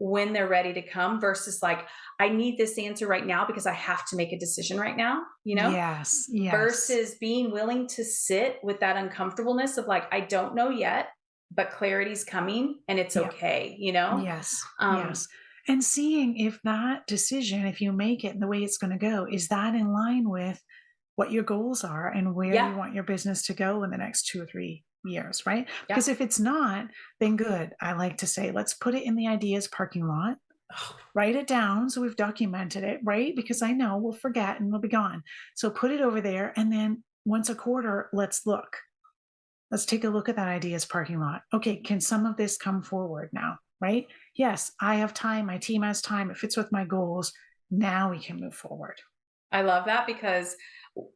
when they're ready to come, versus like, I need this answer right now because I have to make a decision right now, Yes, yes. versus being willing to sit with that uncomfortableness of like, I don't know yet, but clarity's coming and it's Yeah. okay, Yes, Um, yes. And seeing if that decision, if you make it and the way it's going to go, is that in line with what your goals are and where yeah, you want your business to go in the next 2 or 3 years, right? yeah. Because if it's not, then good. I like to say, let's put it in the ideas parking lot, write it down so we've documented it, right? Because I know we'll forget and we'll be gone. So put it over there. And then once a quarter, let's look. Let's take a look at that ideas parking lot. Okay, can some of this come forward now? Right? Yes, I have time. My team has time. It fits with my goals. Now we can move forward. I love that, because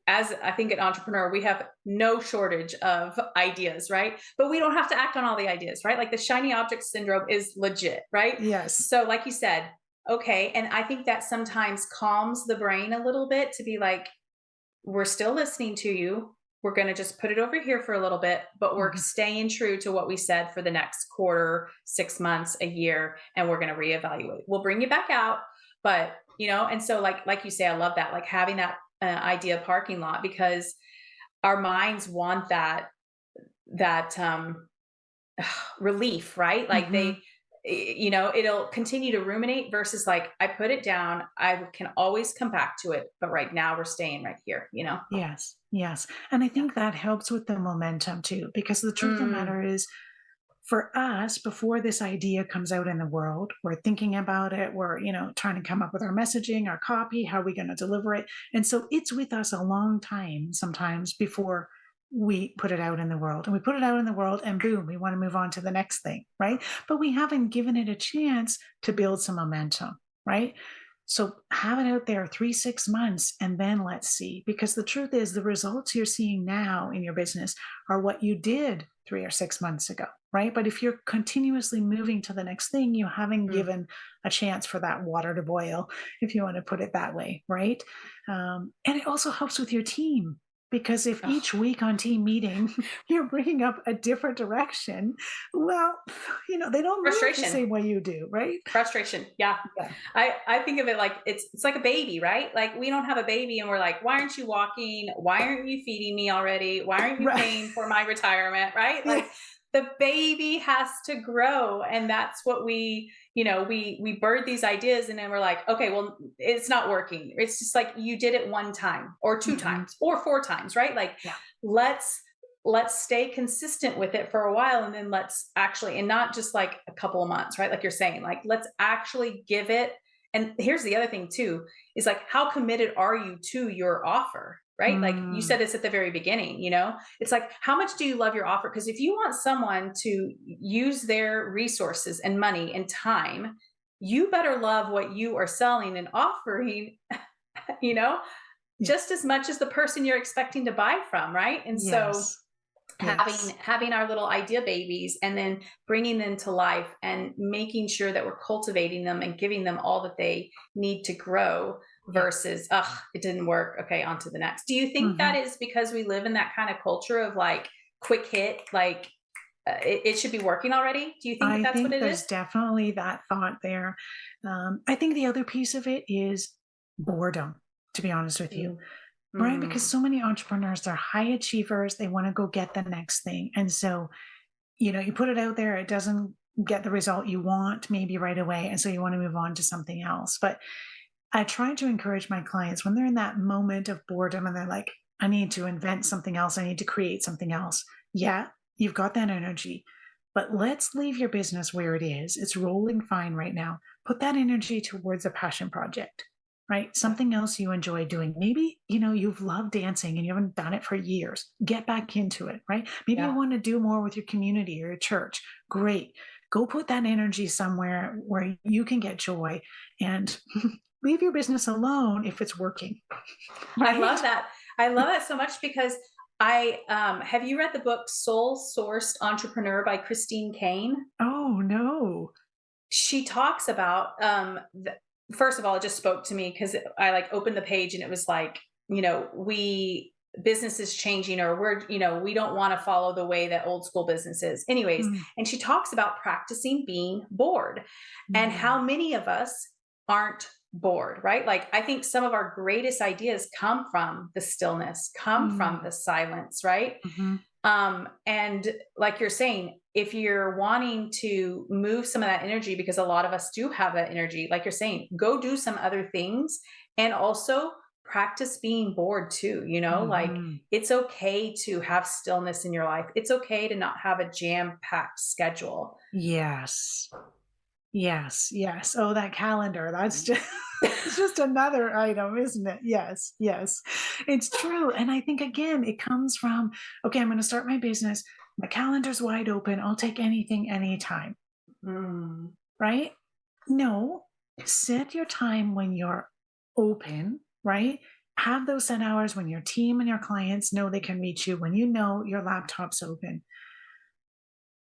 as I think an entrepreneur, we have no shortage of ideas, right? But we don't have to act on all the ideas, right? Like the shiny object syndrome is legit, right? Yes. So, like you said, okay. And I think that sometimes calms the brain a little bit to be like, we're still listening to you. We're going to just put it over here for a little bit, but we're Mhm. staying true to what we said for the next quarter, 6 months, a year, and we're going to reevaluate. We'll bring you back out, but and so like you say, I love that, like having that idea parking lot, because our minds want that relief, right? Like Mhm. it'll continue to ruminate versus like, I put it down, I can always come back to it, but right now we're staying right here. Yes. Yes. And I Yeah. think that helps with the momentum too, because the truth of the Mm. matter is, for us, before this idea comes out in the world, we're thinking about it. We're, trying to come up with our messaging, our copy, how are we going to deliver it? And so it's with us a long time sometimes before we put it out in the world. And we put it out in the world and boom, we want to move on to the next thing, right? But we haven't given it a chance to build some momentum, right? So have it out there 3, 6 months and then let's see. Because the truth is, the results you're seeing now in your business are what you did 3 or 6 months ago, right? But if you're continuously moving to the next thing, you haven't Mm. given a chance for that water to boil, if you want to put it that way, right? And it also helps with your team, because if Ugh. each week on team meeting you're bringing up a different direction, well, they don't move the Frustration. same way you do, right? Frustration. Yeah. Yeah. I think of it like it's like a baby, right? Like we don't have a baby and we're like, why aren't you walking? Why aren't you feeding me already? Why aren't you Right. paying for my retirement? Right? Yeah. Like the baby has to grow. And that's what we bird these ideas, and then we're like, okay, well, it's not working. It's just like you did it one time or two Mhm. times or four times, right? Like Yeah. let's let's stay consistent with it for a while, and then let's actually, and not just like a couple of months, right? Like you're saying, like let's actually give it. And here's the other thing too, is like, how committed are you to your offer, right? Like you Mm. said this at the very beginning, it's like, how much do you love your offer? Because if you want someone to use their resources and money and time, you better love what you are selling and offering, you know Yeah. just as much as the person you're expecting to buy from, right? And so Yes. having Yes. having our little idea babies and then bringing them to life and making sure that we're cultivating them and giving them all that they need to grow, Yeah. versus, ugh, it didn't work, okay, on to the next. Do you think that Mhm. is because we live in that kind of culture of like quick hit, like it should be working already? Do you think that I that's what think it there's is? definitely that thought there. I think the other piece of it is boredom, to be honest with you. Mm. Right? Because Mm. so many entrepreneurs, they're high achievers. They want to go get the next thing. And so, you put it out there, it doesn't get the result you want maybe right away. And so you want to move on to something else. But I try to encourage my clients when they're in that moment of boredom and they're like, I need to invent something else. I need to create something else. Yeah, you've got that energy, but let's leave your business where it is. It's rolling fine right now. Put that energy towards a passion project, right? Yeah. Something else you enjoy doing. Maybe, you've loved dancing and you haven't done it for years. Get back into it, right? Maybe you Yeah. want to do more with your community or your church. Great. Go put that energy somewhere where you can get joy and leave your business alone if it's working, I right? love that. I love it so much because I have you read the book Soul Sourced Entrepreneur by Christine Kane? Oh, no. She talks about first of all, it just spoke to me because I like opened the page and it was like, we business is changing, or we don't want to follow the way that old school business is. Anyways, Mm, and she talks about practicing being bored and mm, how many of us aren't bored, right? Like I think some of our greatest ideas come from the stillness, come from mm, the silence, right? mhm. And like you're saying, if you're wanting to move some of that energy, because a lot of us do have that energy, like you're saying, go do some other things and also practice being bored too. Like Mhm. it's okay to have stillness in your life. It's okay to not have a jam packed schedule. Yes. Yes, yes. Oh, that calendar, that's just it's just another item, isn't it? Yes, yes. It's true, and I think, again, it comes from, "Okay, I'm gonna start my business. My calendar's wide open. I'll take anything, anytime." Mm, Right? No, set your time when you're open, right? Have those set hours when your team and your clients know they can reach you, when you know your laptop's open.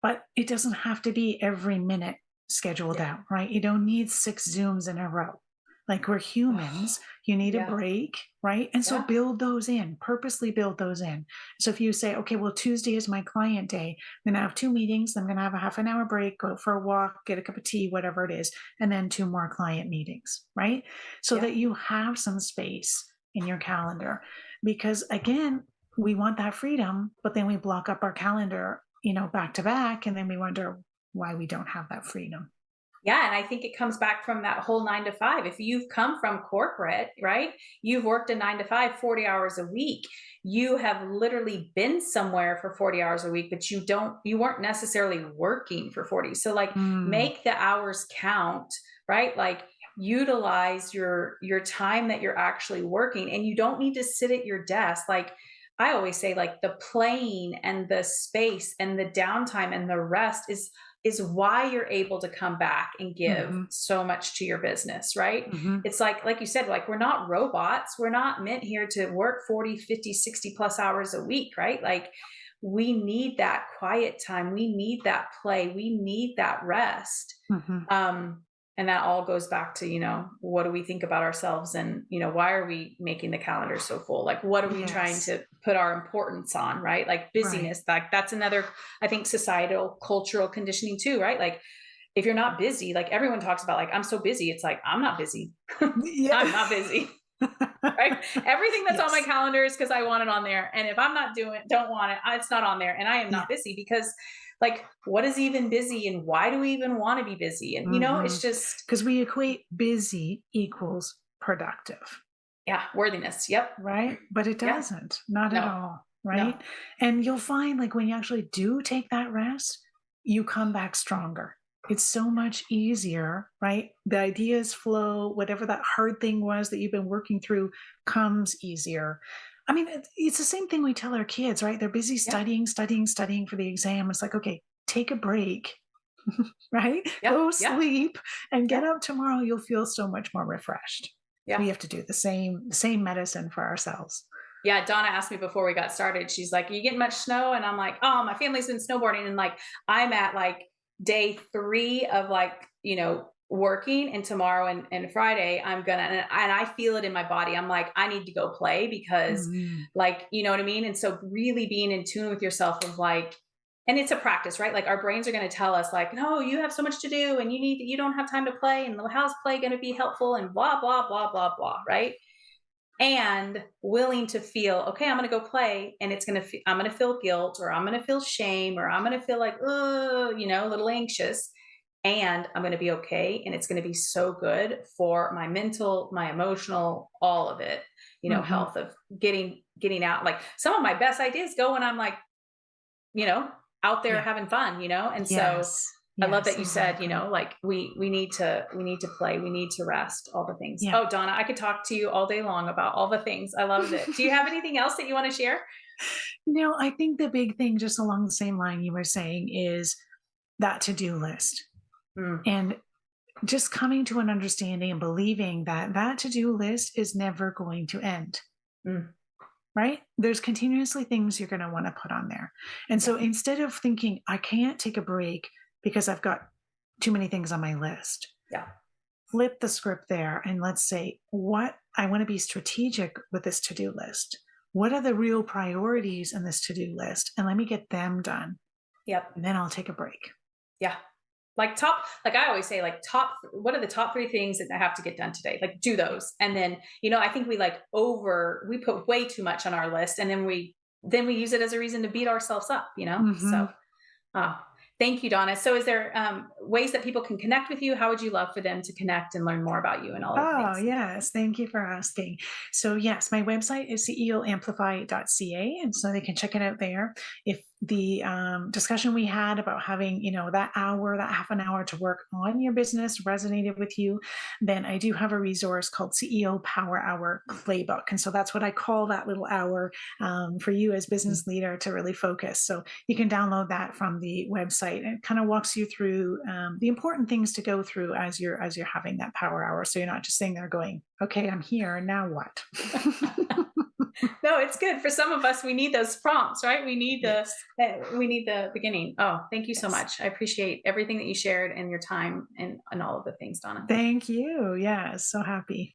But it doesn't have to be every minute scheduled yeah. out, right? You don't need 6 Zooms in a row. Like, we're Oh, humans, you need a yeah. break, right? And so Yeah. build those in, purposely build those in. So if you say, okay, well, Tuesday is my client day, I'm gonna have 2 meetings, I'm gonna have a half an hour break, go for a walk, get a cup of tea, whatever it is, and then 2 more client meetings, right? So Yeah. that you have some space in your calendar. Because, again, we want that freedom, but then we block up our calendar, back to back, and then we wonder why we don't have that freedom. Yeah, and I think it comes back from that whole 9 to 5. If you've come from corporate, right? You've worked a 9 to 5, 40 hours a week. You have literally been somewhere for 40 hours a week, but you weren't necessarily working for 40. So like Mm, make the hours count, right? Like utilize your time that you're actually working, and you don't need to sit at your desk. Like I always say, like the playing and the space and the downtime and the rest is why you're able to come back and give mhm, so much to your business, right? mhm. It's like you said, like we're not robots. We're not meant here to work 40, 50, 60 plus hours a week, right? Like we need that quiet time. We need that play. We need that rest. Mhm. Um, and that all goes back to, what do we think about ourselves, and, why are we making the calendar so full? Like, what are we trying Yes. to put our importance on, right? Like Right. busyness, like that's another, I think, societal cultural conditioning too, right? Like if you're not busy, like everyone talks about, like, I'm so busy. It's like, I'm not busy. I'm Yeah. not busy. Right? Everything that's on my Yes. calendar is because I want it on there. And if I'm not don't want it, it's not on there. And I am Yeah. not busy because, like, what is even busy and why do we even want to be busy? And, it's just, Because we equate busy equals productive, yeah, worthiness. Yep. right? But it Yeah. doesn't, not at No, all, no. right? And you'll find, like, when you actually do take that rest, you come back stronger. It's so much easier, right? The ideas flow, whatever that hard thing was that you've been working through comes easier. I mean, it's the same thing we tell our kids, right? They're busy Yeah. studying, studying, studying for the exam. It's like, okay, take a break, right? Yeah. Go Yeah. sleep and get Yeah. up tomorrow. You'll feel so much more refreshed. Yeah. We have to do the same medicine for ourselves. Yeah, Donna asked me before we got started. She's like, "Are you getting much snow?" And I'm like, "Oh, my family's been snowboarding." And like, I'm at like day 3 of like, working. And tomorrow and Friday, I'm gonna, and I feel it in my body. I'm like, I need to go play because, Mhm. like, you know what I mean? And so, really being in tune with yourself of like, and it's a practice, right? Like our brains are going to tell us like, no, you have so much to do and you don't have time to play, and how's play going to be helpful, and blah blah blah blah blah, right? And willing to feel, okay, I'm going to go play, and I'm going to feel guilt, or I'm going to feel shame, or I'm going to feel like, a little anxious, and I'm going to be okay, and it's going to be so good for my mental, my emotional, all of it, Hmm. health of getting out. Like some of my best ideas go when I'm like, you know, out there Yeah. having fun, and so Yes. I love Yes. that you said, Exactly. like we need to play, we need to rest, all the things. Yeah. Oh, Donna, I could talk to you all day long about all the things. I loved it. Do you have anything else that you want to share? I think the big thing, just along the same line you were saying, is that to do list. Mm, And just coming to an understanding and believing that that to do list is never going to end, mm, right? There's continuously things you're going to want to put on there. And yeah, so instead of thinking, I can't take a break because I've got too many things on my list, yeah, flip the script there and let's say, what I want to be strategic with this to do list. What are the real priorities in this to do list? And let me get them done. yep, And then I'll take a break. yeah. Like I always say, like what are the top three things that I have to get done today? Like do Yeah. those. And then, I think we put way too much on our list, and then we use it as a reason to beat ourselves up. So, Hmm. uh, thank you, Donna. So is there ways that people can connect with you? How would you love for them to connect and learn more about you and all of the Oh, things? yes. Thank you for asking. So, yes, my website is ceoamplify.ca. And so they can check it out there. If the discussion we had about having, that hour, that half an hour to work on your business resonated with you, then I do have a resource called CEO Power Hour Playbook. And so that's what I call that little hour for you as business leader to really focus. So you can download that from the website, and it kind of walks you through the important things to go through as you're having that power hour, so you're not just sitting there going, okay, I'm here and now what. No, it's good. For some of us, we need those prompts, right? Yes. We need the beginning. Oh, thank you so Yes. much. I appreciate everything that you shared and your time and all of the things, Donna. Thank you. Yeah, so happy.